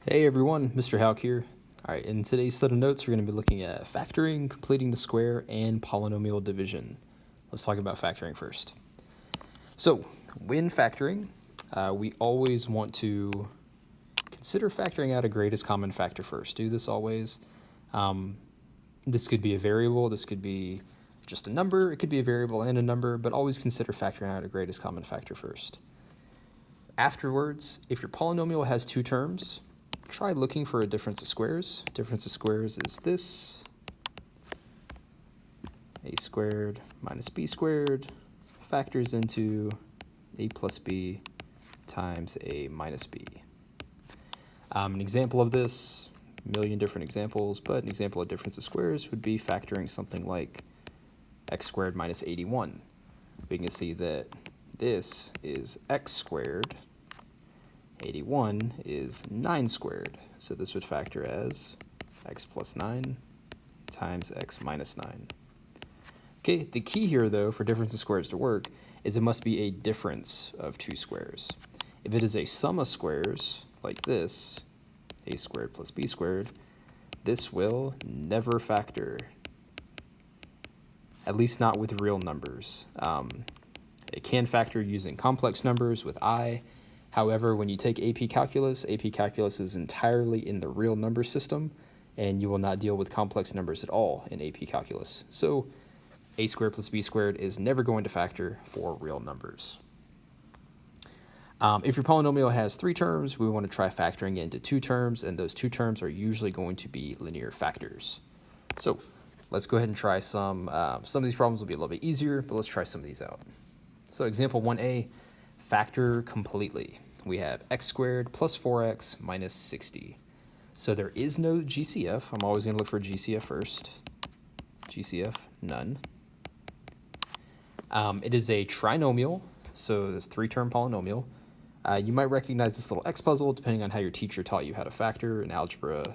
Hey everyone, Mr. Hauk here. All right, in today's set of notes, we're going to be looking at factoring, completing the square, and polynomial division. Let's talk about factoring first. So, when factoring, we always want to consider factoring out a greatest common factor first. Do this always. This could be a variable, this could be just a number, it could be a variable and a number, but always consider factoring out a greatest common factor first. Afterwards, if your polynomial has two terms, try looking for a difference of squares. Difference of squares is this, a squared minus b squared factors into a plus b times a minus b. An example of this, a million different examples, but an example of difference of squares would be factoring something like x squared minus 81. We can see that this is x squared, 81 is 9 squared, so this would factor as x plus 9 times x minus 9. Okay, the key here, though, for difference of squares to work is it must be a difference of two squares. If it is a sum of squares, like this, a squared plus b squared, this will never factor, at least not with real numbers. It can factor using complex numbers with I. However, when you take AP Calculus is entirely in the real number system, and you will not deal with complex numbers at all in AP Calculus. So a squared plus b squared is never going to factor for real numbers. If your polynomial has three terms, we want to try factoring it into two terms, and those two terms are usually going to be linear factors. So let's go ahead and try some. Some of these problems will be a little bit easier, but let's try some of these out. So example 1a, factor completely. We have x squared plus 4x minus 60. So there is no GCF. I'm always going to look for GCF first. GCF, none. It is a trinomial, so this three-term polynomial. You might recognize this little X puzzle depending on how your teacher taught you how to factor in Algebra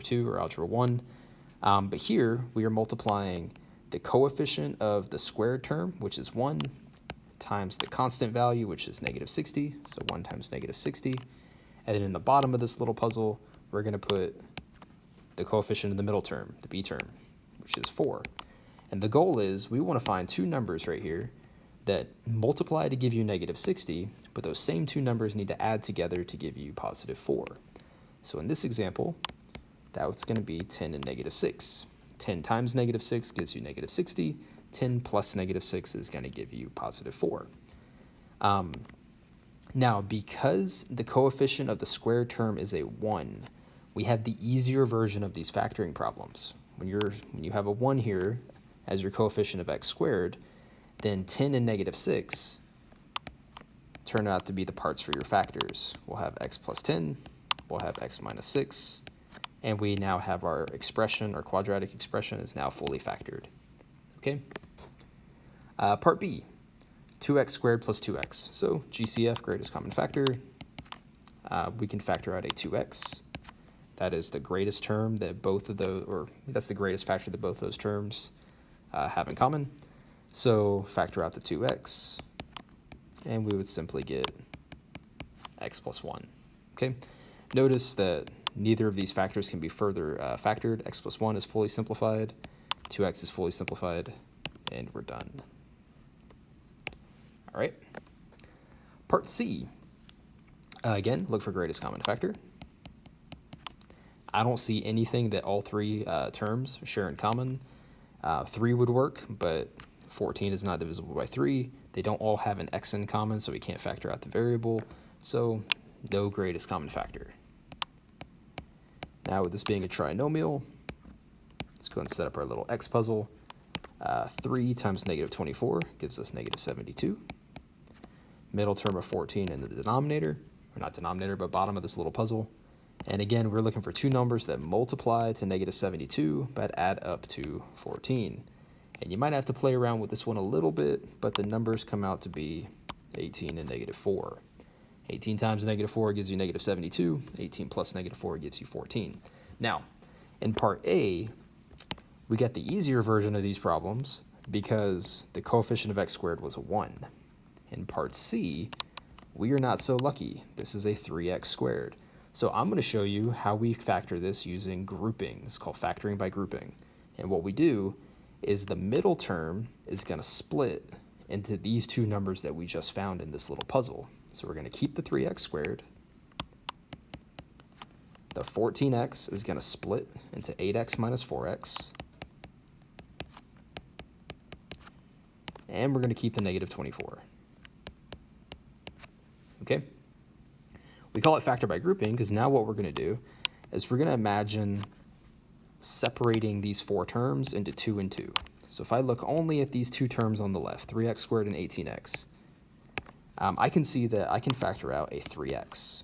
2 or Algebra 1. But here we are multiplying the coefficient of the squared term, which is 1, times the constant value, which is negative 60, so 1 times negative 60. And then in the bottom of this little puzzle, we're going to put the coefficient of the middle term, the b term, which is 4. And the goal is we want to find two numbers right here that multiply to give you negative 60, but those same two numbers need to add together to give you positive 4. So in this example, that's going to be 10 and negative 6. 10 times negative 6 gives you negative 60. 10 plus negative 6 is going to give you positive 4. Now, because the coefficient of the squared term is a 1, we have the easier version of these factoring problems. When you have a 1 here as your coefficient of x squared, then 10 and negative 6 turn out to be the parts for your factors. We'll have x plus 10, we'll have x minus 6, and we now have our expression, our quadratic expression is now fully factored. Okay. Part B, 2x squared plus 2x. So GCF, greatest common factor. We can factor out a 2x. That is the greatest term that both of those, or that's the greatest factor that both those terms have in common. So factor out the 2x, and we would simply get x plus 1. Okay. Notice that neither of these factors can be further factored. X plus 1 is fully simplified. 2x is fully simplified, and we're done. All right. Part C. Again, look for greatest common factor. I don't see anything that all three terms share in common. 3 would work, but 14 is not divisible by 3. They don't all have an x in common, so we can't factor out the variable. So no greatest common factor. Now with this being a trinomial, let's go and set up our little x puzzle. 3 times negative 24 gives us negative 72. Middle term of 14 in the denominator, or not denominator, but bottom of this little puzzle. And again, we're looking for two numbers that multiply to negative 72, but add up to 14. And you might have to play around with this one a little bit, but the numbers come out to be 18 and negative 4. 18 times negative 4 gives you negative 72. 18 plus negative 4 gives you 14. Now, in part A, we get the easier version of these problems because the coefficient of x squared was a 1. In part C, we are not so lucky. This is a 3x squared. So I'm going to show you how we factor this using grouping. It's called factoring by grouping. And what we do is the middle term is going to split into these two numbers that we just found in this little puzzle. So we're going to keep the 3x squared. The 14x is going to split into 8x minus 4x. And we're going to keep the negative 24. Okay? We call it factor by grouping because now what we're going to do is we're going to imagine separating these four terms into 2 and 2. So if I look only at these two terms on the left, 3x squared and 18x, I can see that I can factor out a 3x.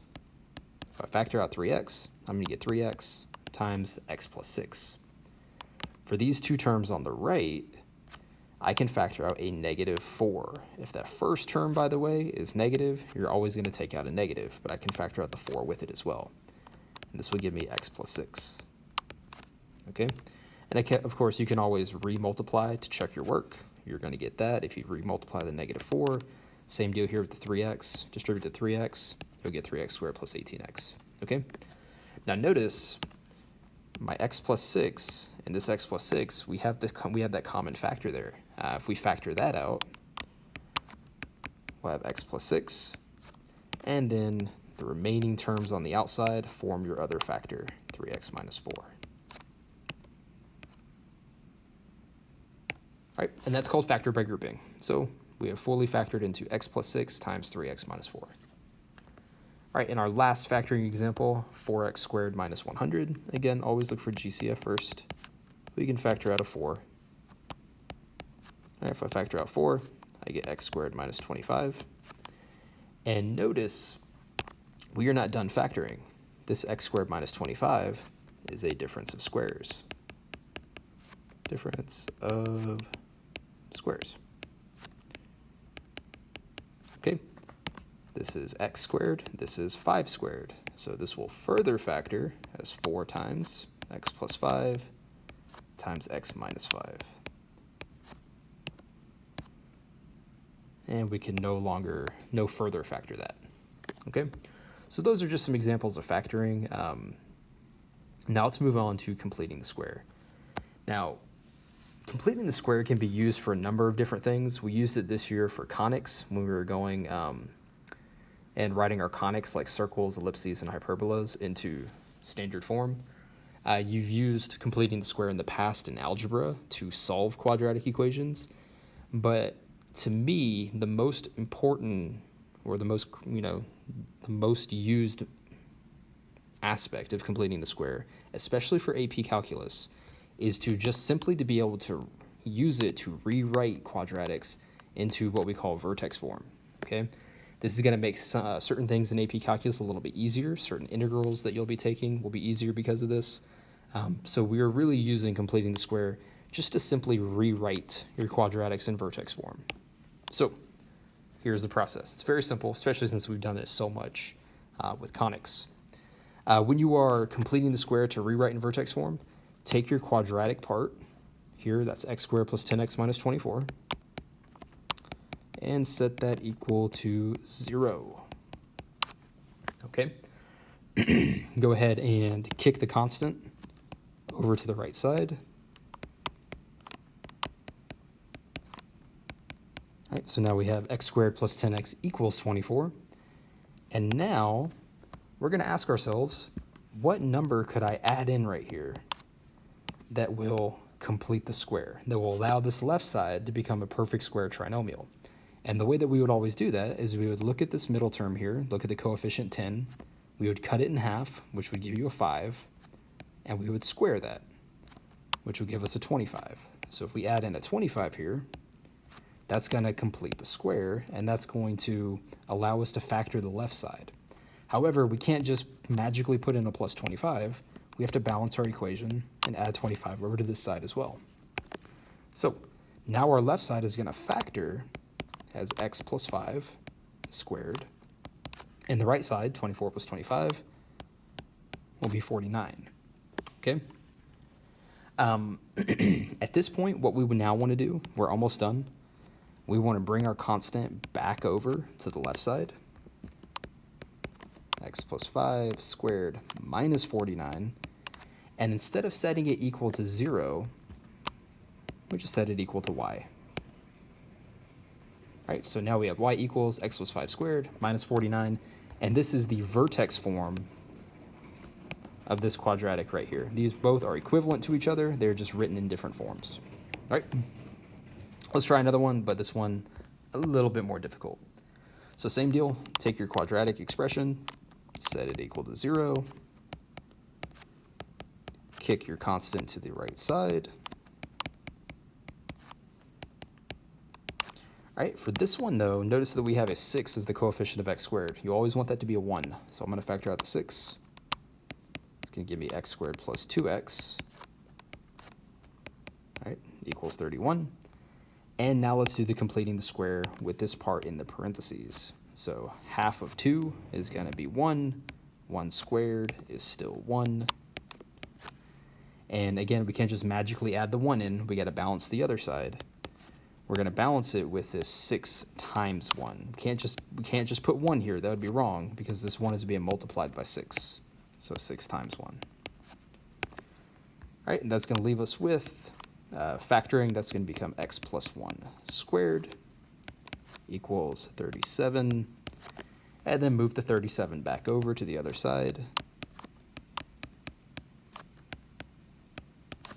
If I factor out 3x, I'm going to get 3x times x plus 6. For these two terms on the right, I can factor out a negative 4. If that first term, by the way, is negative, you're always going to take out a negative, but I can factor out the 4 with it as well. And this will give me x plus 6. Okay? And of course, you can always re-multiply to check your work. You're going to get that if you re-multiply the negative 4. Same deal here with the 3x. Distribute the 3x, you'll get 3x squared plus 18x. Okay? Now notice my x plus 6 and this x plus 6, we have that common factor there. If we factor that out, we'll have x plus 6, and then the remaining terms on the outside form your other factor, 3x minus 4. All right, and that's called factor by grouping. So we have fully factored into x plus 6 times 3x minus 4. All right, in our last factoring example, 4x squared minus 100. Again, always look for GCF first. We can factor out a 4. All right, if I factor out 4, I get x squared minus 25. And notice we are not done factoring. This x squared minus 25 is a difference of squares. Difference of squares. Okay, this is x squared, this is 5 squared. So this will further factor as 4 times x plus 5 times x minus 5. And we can no further factor that. Okay, so those are just some examples of factoring. Now let's move on to completing the square. Now, completing the square can be used for a number of different things. We used it this year for conics when we were going and writing our conics like circles, ellipses, and hyperbolas into standard form. You've used completing the square in the past in algebra to solve quadratic equations, but to me, the most important or the most used aspect of completing the square, especially for AP calculus, is to just simply to be able to use it to rewrite quadratics into what we call vertex form. Okay, this is going to make certain things in AP calculus a little bit easier. Certain integrals that you'll be taking will be easier because of this. So we are really using completing the square just to simply rewrite your quadratics in vertex form. So here's the process. It's very simple, especially since we've done this so much with conics. When you are completing the square to rewrite in vertex form, take your quadratic part here, that's x squared plus 10x minus 24, and set that equal to 0. Okay, go ahead and kick the constant over to the right side. All right, so now we have x squared plus 10x equals 24. And now we're going to ask ourselves, what number could I add in right here that will complete the square, that will allow this left side to become a perfect square trinomial? And the way that we would always do that is we would look at this middle term here, look at the coefficient 10, we would cut it in half, which would give you a 5, and we would square that, which would give us a 25. So if we add in a 25 here, that's going to complete the square, and that's going to allow us to factor the left side. However, we can't just magically put in a plus 25. We have to balance our equation and add 25 over to this side as well. So now our left side is going to factor as x plus 5 squared, and the right side, 24 plus 25, will be 49. Okay? At this point, what we would now want to do, we're almost done. We want to bring our constant back over to the left side. x plus 5 squared minus 49. And instead of setting it equal to 0, we just set it equal to y. All right, so now we have y equals x plus 5 squared minus 49. And this is the vertex form of this quadratic right here. These both are equivalent to each other. They're just written in different forms. All right, let's try another one, but this one a little bit more difficult. So same deal, take your quadratic expression, set it equal to 0, kick your constant to the right side. All right, for this one though, notice that we have a 6 as the coefficient of x squared. You always want that to be a 1. So I'm going to factor out the 6. It's going to give me x squared plus 2x, all right, equals 31. And now let's do the completing the square with this part in the parentheses. So half of 2 is going to be 1. 1 squared is still 1. And again, we can't just magically add the 1 in. We got to balance the other side. We're going to balance it with this 6 times 1. We can't just put 1 here. That would be wrong because this 1 is being multiplied by 6. So 6 times 1. All right, and that's going to leave us with factoring. That's going to become x plus 1 squared equals 37. And then move the 37 back over to the other side.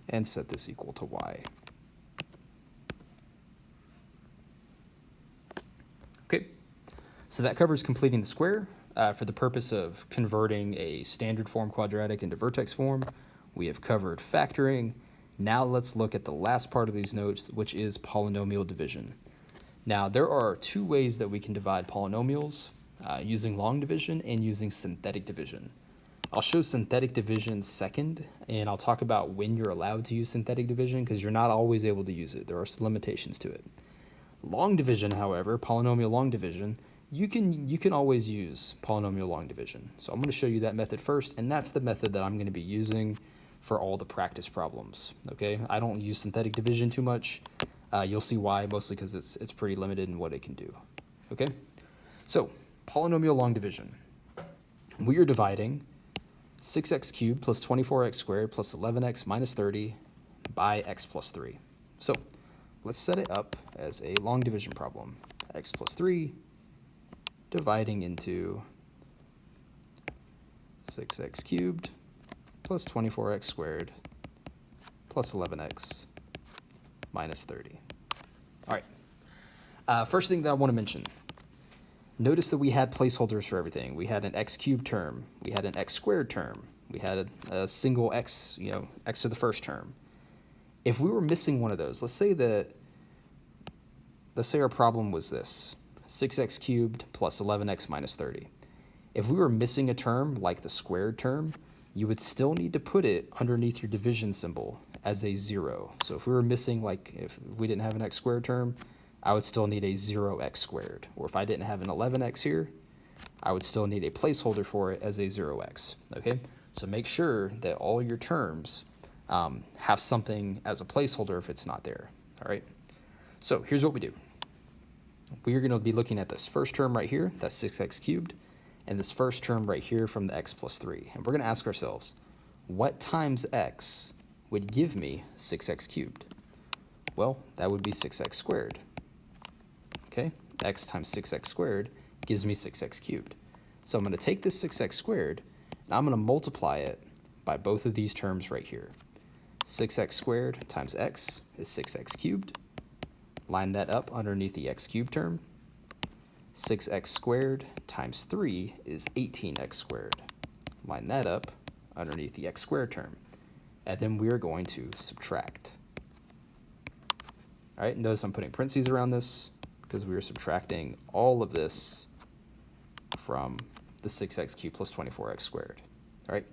And set this equal to y. Okay, so that covers completing the square. For the purpose of converting a standard form quadratic into vertex form, we have covered factoring. Now let's look at the last part of these notes, which is polynomial division. Now there are two ways that we can divide polynomials, using long division and using synthetic division. I'll show synthetic division second, and I'll talk about when you're allowed to use synthetic division because you're not always able to use it. There are some limitations to it. Long division, however, polynomial long division, you can always use polynomial long division. So I'm going to show you that method first, and that's the method that I'm going to be using for all the practice problems. Okay, I don't use synthetic division too much. You'll see why, mostly because it's pretty limited in what it can do. Okay, so polynomial long division. We are dividing 6x cubed plus 24x squared plus 11x minus 30 by x plus 3. So let's set it up as a long division problem. X plus 3 dividing into 6x cubed plus 24x squared plus 11x minus 30. All right, first thing that I want to mention, notice that we had placeholders for everything. We had an x cubed term, we had an x squared term, we had a single x, x to the first term. If we were missing one of those, let's say our problem was this, 6x cubed plus 11x minus 30. If we were missing a term like the squared term, you would still need to put it underneath your division symbol as a 0. So if we were missing, like if we didn't have an x squared term, I would still need a 0x squared. Or if I didn't have an 11x here, I would still need a placeholder for it as a 0x. Okay, so make sure that all your terms have something as a placeholder if it's not there. All right, so here's what we do. We are going to be looking at this first term right here, that's 6x cubed, and this first term right here from the x plus 3. And we're going to ask ourselves, what times x would give me 6x cubed? Well, that would be 6x squared. Okay, x times 6x squared gives me 6x cubed. So I'm going to take this 6x squared, and I'm going to multiply it by both of these terms right here. 6x squared times x is 6x cubed. Line that up underneath the x cubed term. 6x squared times 3 is 18x squared. Line that up underneath the x squared term. And then we are going to subtract. All right, notice I'm putting parentheses around this because we are subtracting all of this from the 6x cubed plus 24x squared. All right,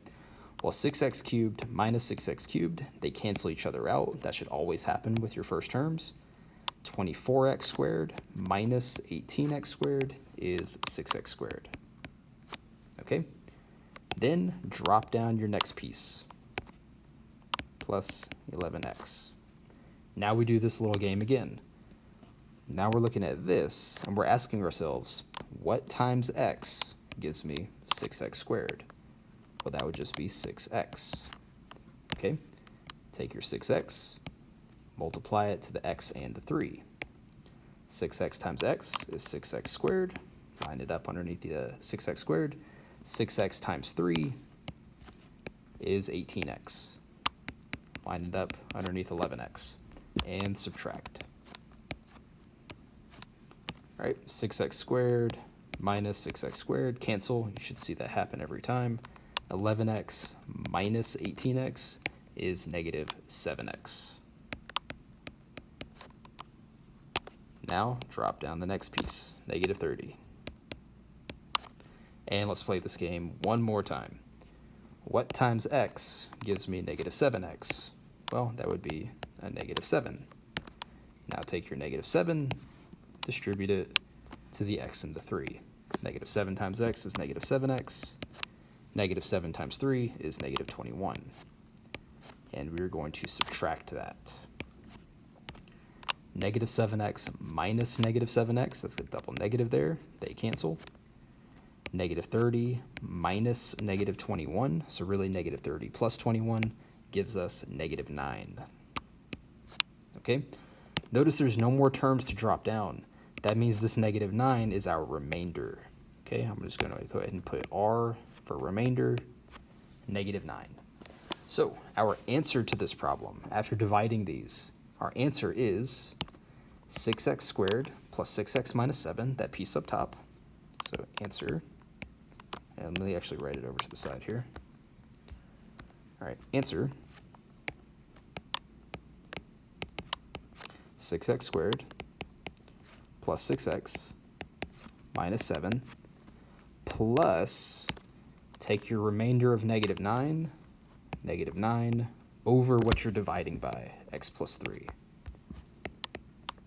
well, 6x cubed minus 6x cubed, they cancel each other out. That should always happen with your first terms. 24x squared minus 18x squared is 6x squared. Okay, then drop down your next piece, plus 11x. Now we do this little game again. Now we're looking at this, and we're asking ourselves, what times x gives me 6x squared. Well, that would just be 6x. Okay, take your 6x, multiply it to the x and the 3. 6x times x is 6x squared. Line it up underneath the 6x squared. 6x times 3 is 18x. Line it up underneath 11x. And subtract. All right, 6x squared minus 6x squared. Cancel. You should see that happen every time. 11x minus 18x is negative 7x. Now drop down the next piece, negative 30. And let's play this game one more time. What times x gives me negative 7x? Well, that would be a negative 7. Now take your negative 7, distribute it to the x and the 3. Negative 7 times x is negative 7x. Negative 7 times 3 is negative 21. And we're going to subtract that. Negative 7x minus negative 7x, that's a double negative there, they cancel. Negative 30 minus negative 21, so really negative 30 plus 21 gives us negative 9. Okay, notice there's no more terms to drop down. That means this negative 9 is our remainder. Okay, I'm just going to go ahead and put R for remainder, negative 9. So our answer to this problem, after dividing these, our answer is 6x squared plus 6x minus 7, that piece up top. So answer, and let me actually write it over to the side here. All right, answer 6x squared plus 6x minus 7 plus, take your remainder of negative 9 over what you're dividing by, x plus 3.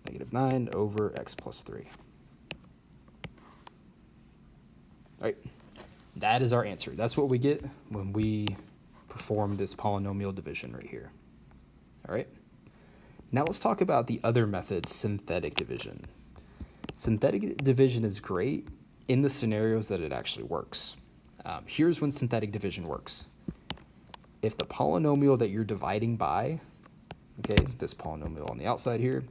Negative 9 over x plus 3. All right, that is our answer. That's what we get when we perform this polynomial division right here. All right, now let's talk about the other method, synthetic division. Synthetic division is great in the scenarios that it actually works. Here's when synthetic division works. If the polynomial that you're dividing by, okay, this polynomial on the outside here,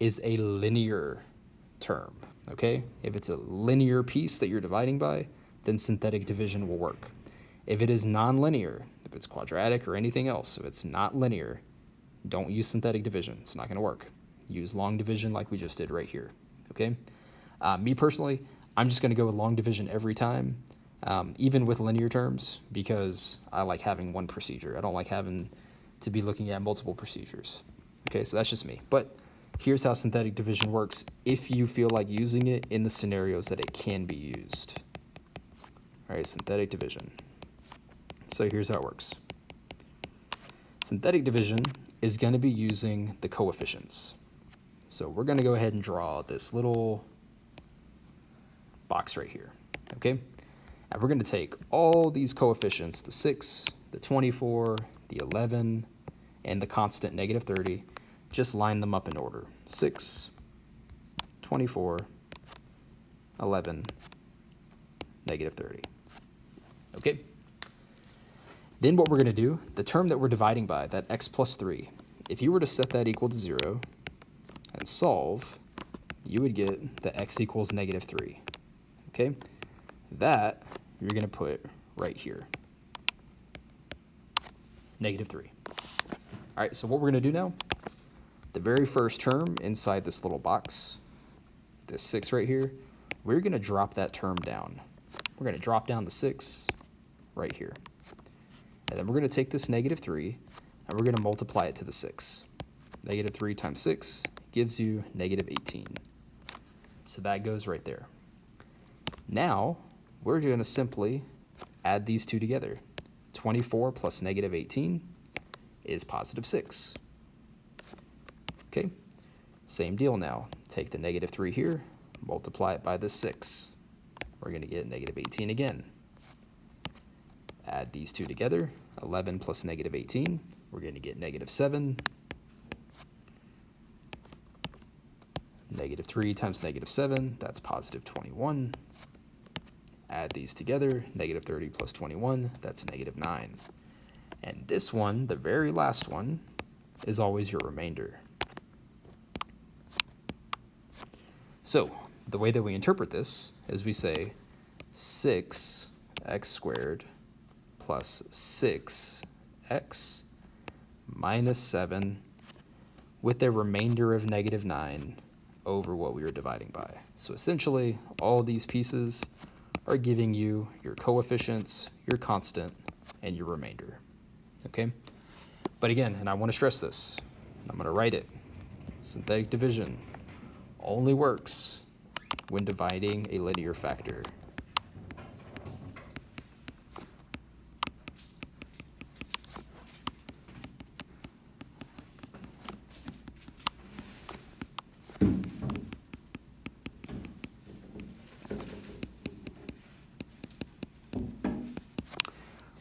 is a linear term, okay? If it's a linear piece that you're dividing by, then synthetic division will work. If it is nonlinear, if it's quadratic or anything else, if it's not linear, don't use synthetic division. It's not going to work. Use long division like we just did right here, okay? Me personally, I'm just going to go with long division every time, even with linear terms, because I like having one procedure. I don't like having to be looking at multiple procedures. Okay, so that's just me. But here's how synthetic division works if you feel like using it in the scenarios that it can be used. All right, synthetic division. So here's how it works. Synthetic division is going to be using the coefficients. So we're going to go ahead and draw this little box right here, okay? And we're going to take all these coefficients, the 6, the 24, the 11, and the constant negative 30, just line them up in order. 6, 24, 11, negative 30. Okay? Then what we're going to do, the term that we're dividing by, that x plus 3, if you were to set that equal to 0 and solve, you would get that x equals negative 3. Okay? That you're going to put right here. Negative 3. All right, so what we're going to do now, the very first term inside this little box, this 6 right here, we're going to drop that term down. We're going to drop down the 6 right here. And then we're going to take this negative 3, and we're going to multiply it to the 6. Negative 3 times 6 gives you negative 18. So that goes right there. Now, we're going to simply add these two together. 24 plus negative 18 is positive 6. Okay, same deal now. Take the negative 3 here, multiply it by the 6. We're going to get negative 18 again. Add these two together, 11 plus negative 18, we're going to get negative 7. Negative 3 times negative 7, that's positive 21. add these together, negative 30 plus 21, that's negative 9. And this one, the very last one, is always your remainder. So the way that we interpret this is we say 6x squared plus 6x minus 7 with a remainder of negative 9 over what we were dividing by. So essentially, all these pieces are giving you your coefficients, your constant, and your remainder. Okay? But again, and I want to stress this, I'm going to write it. Synthetic division only works when dividing a linear factor.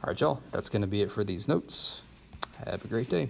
All right, y'all, that's going to be it for these notes. Have a great day.